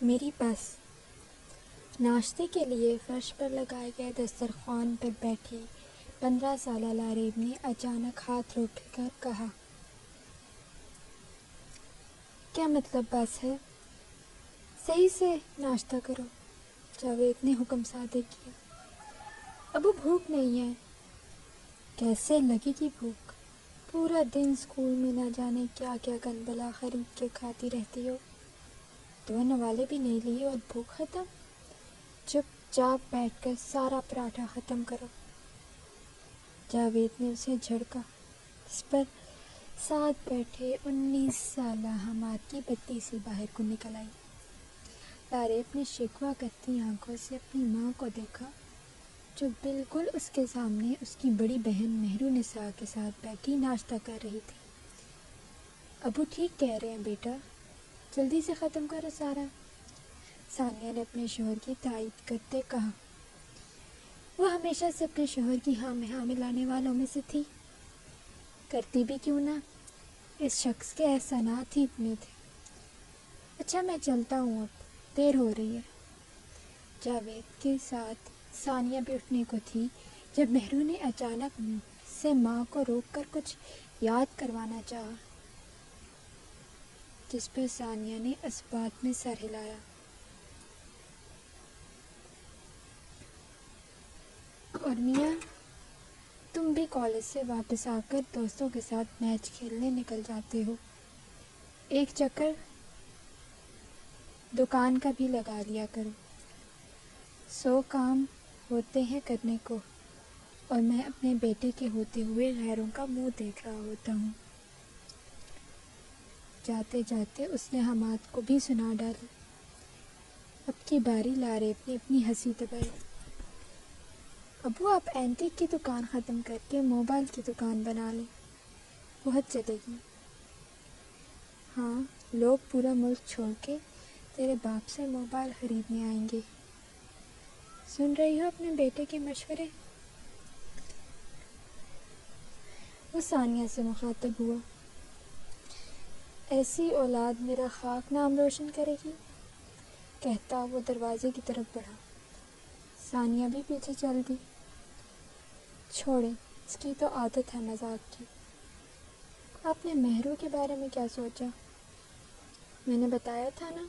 میری بس۔ ناشتے کے لیے فرش پر لگائے گئے دسترخوان پر بیٹھی 15 سالہ لاریب نے اچانک ہاتھ روک کر کہا، کیا مطلب بس ہے؟ صحیح سے ناشتہ کرو، جاوید نے حکم صادر کیا۔ ابو بھوک نہیں ہے۔ کیسے لگے گی بھوک؟ پورا دن اسکول میں نہ جانے کیا کیا گن بلا خرید کے کھاتی رہتی ہو، 2 نوالے بھی نہیں لیے اور بھوک ختم؟ چپ چاپ بیٹھ کر سارا پراٹھا ختم کرو۔ جاوید نے اسے جھڑکا، اس پر ساتھ بیٹھے 19 سالہ حماد کی بتی سی باہر کو نکل آئی۔ لاریب نے شکوہ کرتی آنکھوں سے اپنی ماں کو دیکھا جو بالکل اس کے سامنے اس کی بڑی بہن مہرو نساء کے ساتھ بیٹھی ناشتہ کر رہی تھی۔ ابو ٹھیک کہہ رہے ہیں بیٹا، جلدی سے ختم کرو سارا، ثانیہ نے اپنے شوہر کی تائید کرتے کہا۔ وہ ہمیشہ سے اپنے شوہر کی ہاں میں ہاں ملانے والوں میں سے تھی، کرتی بھی کیوں نہ، اس شخص کے احسانات ہی اتنے تھے۔ اچھا میں چلتا ہوں، اب دیر ہو رہی ہے۔ جاوید کے ساتھ ثانیہ بھی اٹھنے کو تھی جب مہرو نے اچانک سے ماں کو روک کر کچھ یاد کروانا چاہا، جس پر ثانیہ نے اثبات میں سر ہلایا۔ اور میاں، تم بھی کالج سے واپس آ کر دوستوں کے ساتھ میچ کھیلنے نکل جاتے ہو، ایک چکر دکان کا بھی لگا لیا کرو، 100 کام ہوتے ہیں کرنے کو، اور میں اپنے بیٹے کے ہوتے ہوئے غیروں کا منہ دیکھ رہا ہوتا ہوں۔ جاتے جاتے اس نے حماد کو بھی سنا ڈالی۔ اب کی باری لاریب نے اپنی ہنسی دبائی۔ ابو آپ اینٹیک کی دکان ختم کر کے موبائل کی دکان بنا لیں، بہت چلے گی۔ ہاں، لوگ پورا ملک چھوڑ کے تیرے باپ سے موبائل خریدنے آئیں گے۔ سن رہی ہو اپنے بیٹے کے مشورے؟ وہ ثانیہ سے مخاطب ہوا۔ ایسی اولاد میرا خاک نام روشن کرے گی، کہتا وہ دروازے کی طرف بڑھا۔ ثانیہ بھی پیچھے چل دی۔ چھوڑیں، اس کی تو عادت ہے مذاق کی۔ آپ نے مہرو کے بارے میں کیا سوچا؟ میں نے بتایا تھا نا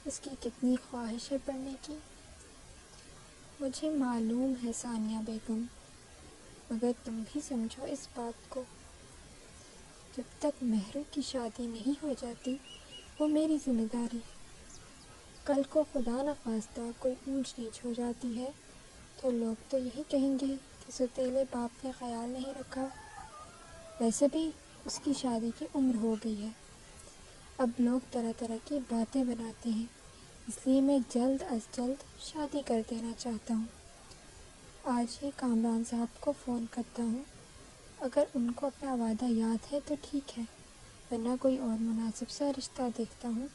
اس کی کتنی خواہش ہے پڑھنے کی۔ مجھے معلوم ہے ثانیہ بیگم، مگر تم بھی سمجھو اس بات کو، جب تک مہرو کی شادی نہیں ہو جاتی وہ میری ذمہ داری ہے۔ کل کو خدا نخواستہ کوئی اونچ نیچ ہو جاتی ہے تو لوگ تو یہی کہیں گے کہ ستیلے باپ نے خیال نہیں رکھا۔ ویسے بھی اس کی شادی کی عمر ہو گئی ہے، اب لوگ طرح طرح کی باتیں بناتے ہیں، اس لیے میں جلد از جلد شادی کر دینا چاہتا ہوں۔ آج ہی کامران صاحب کو فون کرتا ہوں، اگر ان کو اپنا وعدہ یاد ہے تو ٹھیک ہے، ورنہ کوئی اور مناسب سا رشتہ دیکھتا ہوں،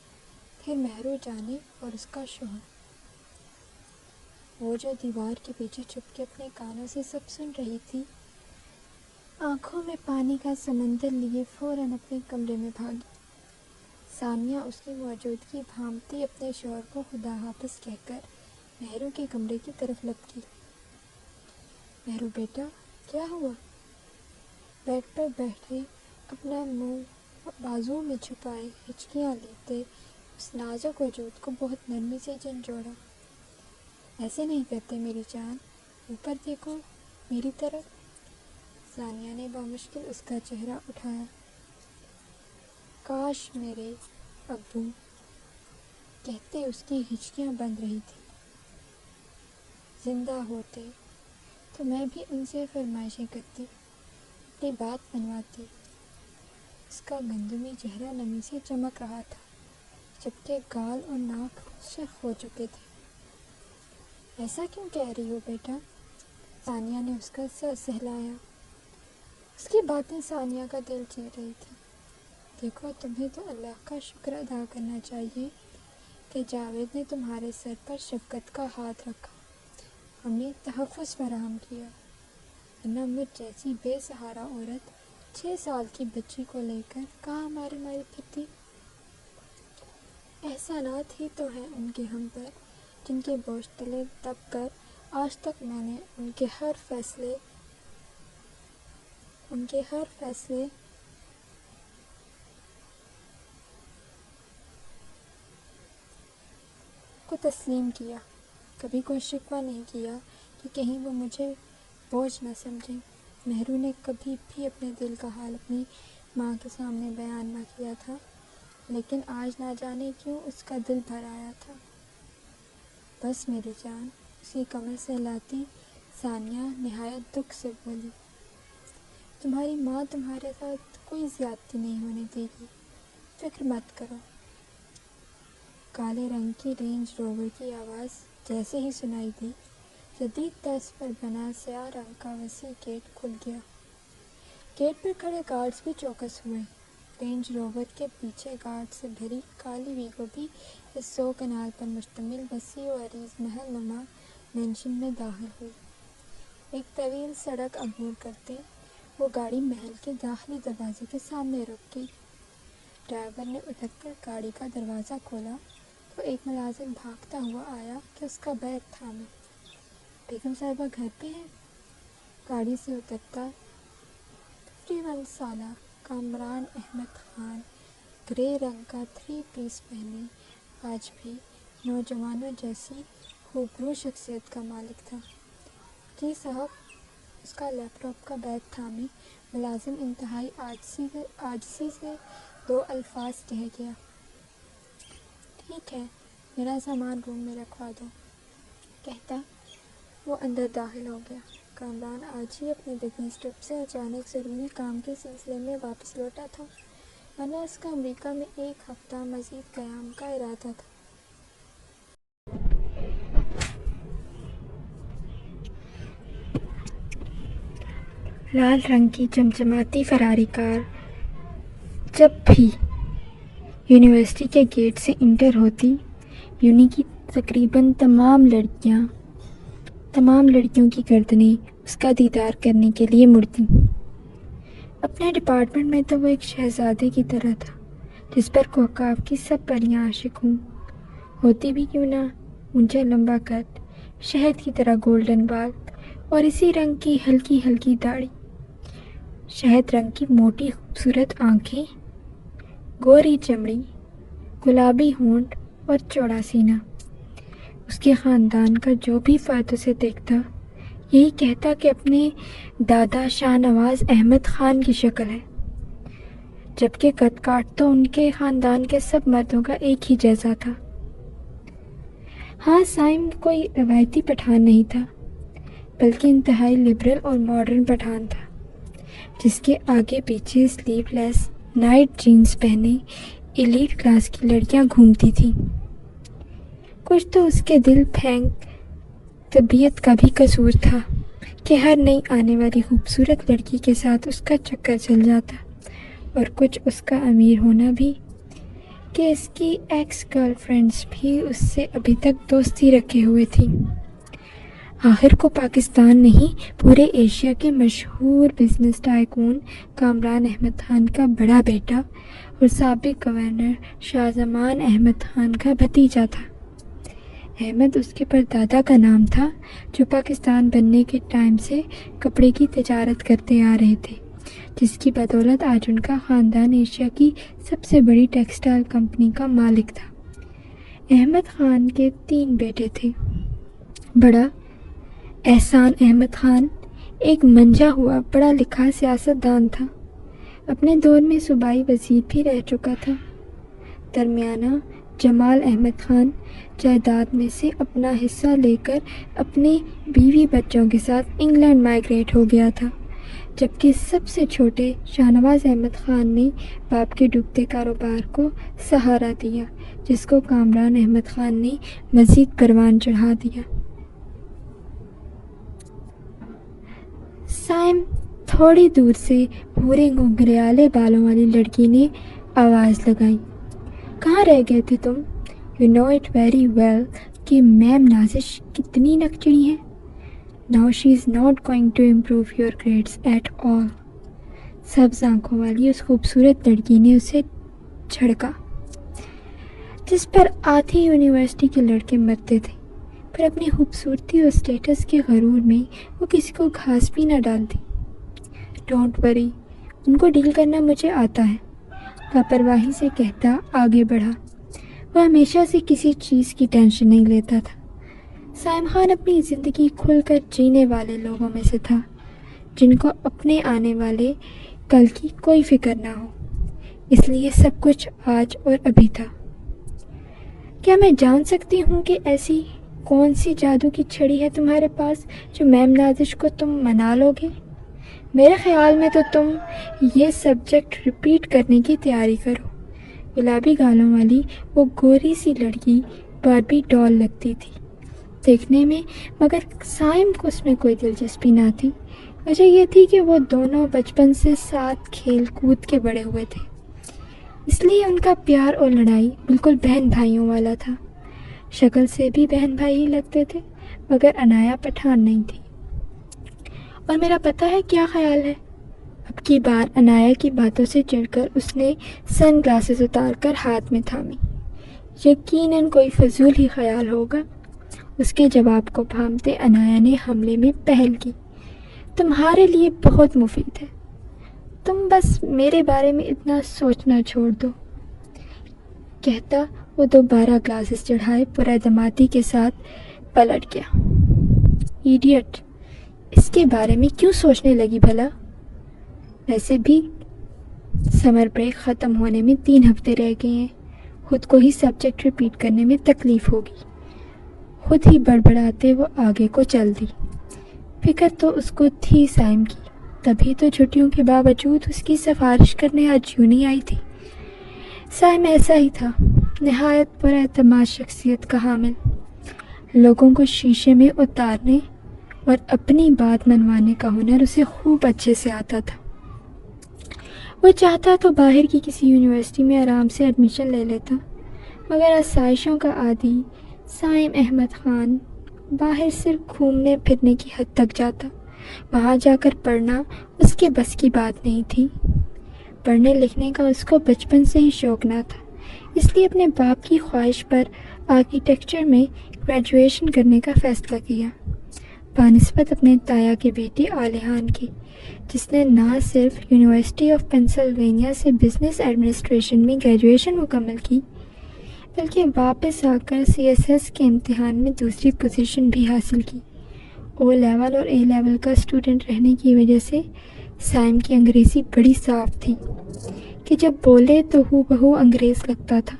پھر مہرو جانے اور اس کا شوہر۔ وہ جو دیوار کے پیچھے چھپ کے اپنے کانوں سے سب سن رہی تھی، آنکھوں میں پانی کا سمندر لیے فوراً اپنے کمرے میں بھاگی۔ ثانیہ اس کی موجودگی بھانپتی اپنے شوہر کو خدا حافظ کہہ کر مہرو کے کمرے کی طرف لپکی۔ مہرو بیٹا، کیا ہوا؟ بیڈ پر بیٹھے اپنا منہ بازو میں چھپائے ہچکیاں لیتے اس نازک وجود کو بہت نرمی سے جھنجھوڑا۔ ایسے نہیں کرتے میری جان، اوپر دیکھو میری طرف۔ ثانیہ نے بامشکل اس کا چہرہ اٹھایا۔ کاش میرے ابو، کہتے اس کی ہچکیاں بند رہی تھی، زندہ ہوتے تو میں بھی ان سے فرمائشیں کرتی، اپنی بات منواتی۔ اس کا گندمی چہرہ نمی سے چمک رہا تھا، جبکہ گال اور ناک شخ ہو چکے تھے۔ ایسا کیوں کہہ رہی ہو بیٹا؟ ثانیہ نے اس کا سر سہلایا۔ اس کی باتیں ثانیہ کا دل چیر رہی تھی۔ دیکھو، تمہیں تو اللہ کا شکر ادا کرنا چاہیے کہ جاوید نے تمہارے سر پر شفقت کا ہاتھ رکھا، ہمیں تحفظ فراہم کیا، ورنہ مجھ جیسی بے سہارا عورت 6 سال کی بچی کو لے کر کہاں مارے پھرتی۔ احسانات ہی تو ہیں ان کے ہم پر، جن کے بوجھ تلے دب کر آج تک میں نے ان کے ہر فیصلے کو تسلیم کیا، کبھی کوئی شکوہ نہیں کیا کہ کہیں وہ مجھے بوجھ نہ سمجھیں۔ مہرو نے کبھی بھی اپنے دل کا حال اپنی ماں کے سامنے بیان نہ کیا تھا، لیکن آج نہ جانے کیوں اس کا دل بھر آیا تھا۔ بس میری جان، اس کی کمر سے لاتی ثانیہ نہایت دکھ سے بولی، تمہاری ماں تمہارے ساتھ کوئی زیادتی نہیں ہونے دے گی، فکر مت کرو۔ کالے رنگ کی رینج روور کی آواز جیسے ہی سنائی دی، جدید طرز پر بنا سیاہ رنگ کا وسیع گیٹ کھل گیا۔ گیٹ پر کھڑے گارڈز بھی چوکس ہوئے۔ رینج روور کے پیچھے گارڈ سے بھری کالی ویگو بھی اس 100 کنال پر مشتمل وسیع و عریض محل نما مینشن میں داخل ہوئی۔ ایک طویل سڑک عبور کرتے وہ گاڑی محل کے داخلی دروازے کے سامنے رک گئی۔ ڈرائیور نے اتر کر گاڑی کا دروازہ کھولا تو ایک ملازم بھاگتا ہوا آیا کہ اس کا بیگ تھامے۔ بیگم صاحبہ گھر پہ ہیں؟ گاڑی سے اترتا 51 سالہ کامران احمد خان گرے رنگ کا 3 پیس پہنے آج بھی نوجوانوں جیسی خوبرو شخصیت کا مالک تھا۔ جی صاحب، اس کا لیپ ٹاپ کا بیگ تھامے ملازم انتہائی عاجزی سے 2 الفاظ کہہ گیا، ٹھیک ہے، میرا سامان روم میں رکھوا دو، کہتا وہ اندر داخل ہو گیا۔ کامران آج ہی اپنے بزنس ٹرپ سے اچانک ضروری کام کے سلسلے میں واپس لوٹا تھا، ورنہ اس کا امریکہ میں 1 ہفتہ مزید قیام کا ارادہ تھا۔ لال رنگ کی چمچماتی فراری کار جب بھی یونیورسٹی کے گیٹ سے انٹر ہوتی، یونی کی تقریباً تمام لڑکیوں کی گردنیں اس کا دیدار کرنے کے لیے مڑتی۔ اپنے ڈپارٹمنٹ میں تو وہ ایک شہزادے کی طرح تھا، جس پر کوکب کی سب پریاں عاشق ہوں، ہوتی بھی کیوں نہ۔ اونچا لمبا قد، شہد کی طرح گولڈن بال اور اسی رنگ کی ہلکی ہلکی داڑھی، شہد رنگ کی موٹی خوبصورت آنکھیں، گوری چمڑی، گلابی ہونٹ اور چوڑا سینہ۔ اس کے خاندان کا جو بھی فرد اسے دیکھتا، یہی کہتا کہ اپنے دادا شاہ نواز احمد خان کی شکل ہے، جبکہ قد کاٹ تو ان کے خاندان کے سب مردوں کا ایک ہی جیسا تھا۔ ہاں، سائم کوئی روایتی پٹھان نہیں تھا، بلکہ انتہائی لبرل اور ماڈرن پٹھان تھا، جس کے آگے پیچھے سلیو لیس نائٹ جینز پہنے ایلیٹ کلاس کی لڑکیاں گھومتی تھیں۔ کچھ تو اس کے دل پھینک طبیعت کا بھی قصور تھا کہ ہر نئی آنے والی خوبصورت لڑکی کے ساتھ اس کا چکر چل جاتا، اور کچھ اس کا امیر ہونا بھی کہ اس کی ایکس گرل فرینڈز بھی اس سے ابھی تک دوستی رکھے ہوئے تھیں۔ آخر کو پاکستان نہیں، پورے ایشیا کے مشہور بزنس ٹائکون کامران احمد خان کا بڑا بیٹا اور سابق گورنر شاہ زمان احمد خان کا بھتیجا تھا۔ احمد اس کے پردادا کا نام تھا، جو پاکستان بننے کے ٹائم سے کپڑے کی تجارت کرتے آ رہے تھے، جس کی بدولت آج ان کا خاندان ایشیا کی سب سے بڑی ٹیکسٹائل کمپنی کا مالک تھا۔ احمد خان کے 3 بیٹے تھے۔ بڑا احسان احمد خان ایک منجھا ہوا پڑھا لکھا سیاستدان تھا، اپنے دور میں صوبائی وزیر بھی رہ چکا تھا۔ درمیانہ جمال احمد خان جائیداد میں سے اپنا حصہ لے کر اپنے بیوی بچوں کے ساتھ انگلینڈ مائیگریٹ ہو گیا تھا، جبکہ سب سے چھوٹے شاہ نواز احمد خان نے باپ کے ڈوبتے کاروبار کو سہارا دیا، جس کو کامران احمد خان نے مزید پروان چڑھا دیا۔ سائم تھوڑی دور سے بھورے گھنگریالے بالوں والی لڑکی نے آواز لگائی، کہاں رہ گئے تھے تم؟ You know it very well کہ میم نازش کتنی نکچڑی ہیں۔ Now she is not going to improve your grades at all. سبز آنکھوں والی اس خوبصورت لڑکی نے اسے جھڑکا۔ جس پر آدھی یونیورسٹی کے لڑکے مرتے تھے، پر اپنی خوبصورتی اور اسٹیٹس کے غرور میں وہ کسی کو گھاس بھی نہ ڈالتی۔ ڈونٹ وری، ان کو ڈیل کرنا مجھے آتا ہے، لاپرواہی سے کہتا آگے بڑھا۔ وہ ہمیشہ سے کسی چیز کی ٹینشن نہیں لیتا تھا۔ سائم خان اپنی زندگی کھل کر جینے والے لوگوں میں سے تھا، جن کو اپنے آنے والے کل کی کوئی فکر نہ ہو، اس لیے سب کچھ آج اور ابھی تھا۔ کیا میں جان سکتی ہوں کہ ایسی کون سی جادو کی چھڑی ہے تمہارے پاس جو میم نازش کو تم منا لو گے؟ میرے خیال میں تو تم یہ سبجیکٹ ریپیٹ کرنے کی تیاری کرو۔ گلابی گالوں والی وہ گوری سی لڑکی باربی ڈال لگتی تھی دیکھنے میں، مگر سائم کو اس میں کوئی دلچسپی نہ تھی۔ وجہ یہ تھی کہ وہ دونوں بچپن سے ساتھ کھیل کود کے بڑے ہوئے تھے، اس لیے ان کا پیار اور لڑائی بالکل بہن بھائیوں والا تھا۔ شکل سے بھی بہن بھائی ہی لگتے تھے، مگر انایا پٹھان نہیں تھی۔ اور میرا پتہ ہے کیا خیال ہے؟ اب کی بار انایا کی باتوں سے چڑھ کر اس نے سن گلاسز اتار کر ہاتھ میں تھامی۔ یقیناً کوئی فضول ہی خیال ہوگا۔ اس کے جواب کو بھانپتے انایا نے حملے میں پہل کی۔ تمہارے لیے بہت مفید ہے، تم بس میرے بارے میں اتنا سوچنا چھوڑ دو، کہتا وہ دوبارہ گلاسز چڑھائے پراعتمادی کے ساتھ پلٹ گیا۔ ایڈیٹ، اس کے بارے میں کیوں سوچنے لگی بھلا؟ ویسے بھی سمر بریک ختم ہونے میں 3 ہفتے رہ گئے ہیں، خود کو ہی سبجیکٹ ریپیٹ کرنے میں تکلیف ہوگی۔ خود ہی بڑبڑاتے وہ آگے کو چل دی۔ فکر تو اس کو تھی سائم کی، تبھی تو چھٹیوں کے باوجود اس کی سفارش کرنے آج یوں نہیں آئی تھی۔ سائم ایسا ہی تھا، نہایت پر اعتماد شخصیت کا حامل، لوگوں کو شیشے میں اتارنے اور اپنی بات منوانے کا ہنر اسے خوب اچھے سے آتا تھا۔ وہ چاہتا تو باہر کی کسی یونیورسٹی میں آرام سے ایڈمیشن لے لیتا، مگر آسائشوں کا عادی سائم احمد خان باہر صرف گھومنے پھرنے کی حد تک جاتا۔ وہاں جا کر پڑھنا اس کے بس کی بات نہیں تھی۔ پڑھنے لکھنے کا اس کو بچپن سے ہی شوق نہ تھا، اس لیے اپنے باپ کی خواہش پر آرکیٹیکچر میں گریجویشن کرنے کا فیصلہ کیا، بنسبت اپنے تایا کی بیٹی عالیحان کی، جس نے نہ صرف یونیورسٹی آف پینسلوینیا سے بزنس ایڈمنسٹریشن میں گریجویشن مکمل کی، بلکہ واپس آ کر CSS کے امتحان میں دوسری پوزیشن بھی حاصل کی۔ او لیول اور اے لیول کا اسٹوڈنٹ رہنے کی وجہ سے سائم کی انگریزی بڑی صاف تھی کہ جب بولے تو ہو بہو انگریز لگتا تھا۔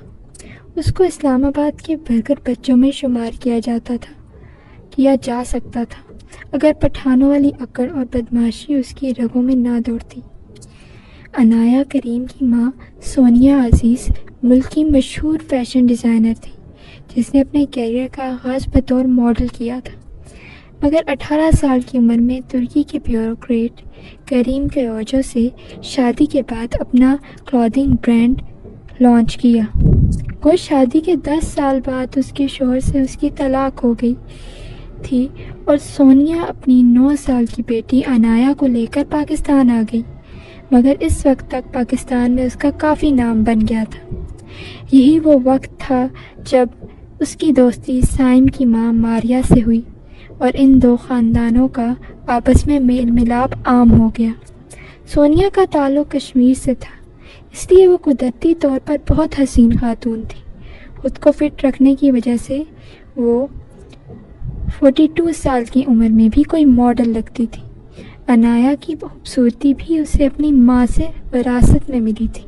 اس کو اسلام آباد کے برگر بچوں میں شمار کیا جا سکتا تھا اگر پٹھانوں والی اکڑ اور بدماشی اس کی رگوں میں نہ دوڑتی۔ انایا کریم کی ماں سونیا عزیز ملک کی مشہور فیشن ڈیزائنر تھی، جس نے اپنے کیریئر کا آغاز بطور ماڈل کیا تھا، مگر 18 سال کی عمر میں ترکی کے بیوروکریٹ کریم کیوجو سے شادی کے بعد اپنا کلودنگ برانڈ لانچ کیا۔ وہ شادی کے 10 سال بعد اس کے شوہر سے اس کی طلاق ہو گئی تھی اور سونیا اپنی 9 سال کی بیٹی انایا کو لے کر پاکستان آ گئی، مگر اس وقت تک پاکستان میں اس کا کافی نام بن گیا تھا۔ یہی وہ وقت تھا جب اس کی دوستی سائم کی ماں ماریا سے ہوئی اور ان دو خاندانوں کا آپس میں میل ملاپ عام ہو گیا۔ سونیا کا تعلق کشمیر سے تھا، اس لیے وہ قدرتی طور پر بہت حسین خاتون تھی۔ خود کو فٹ رکھنے کی وجہ سے وہ 42 سال کی عمر میں بھی کوئی ماڈل لگتی تھی۔ انایا کی خوبصورتی بھی اسے اپنی ماں سے وراثت میں ملی تھی۔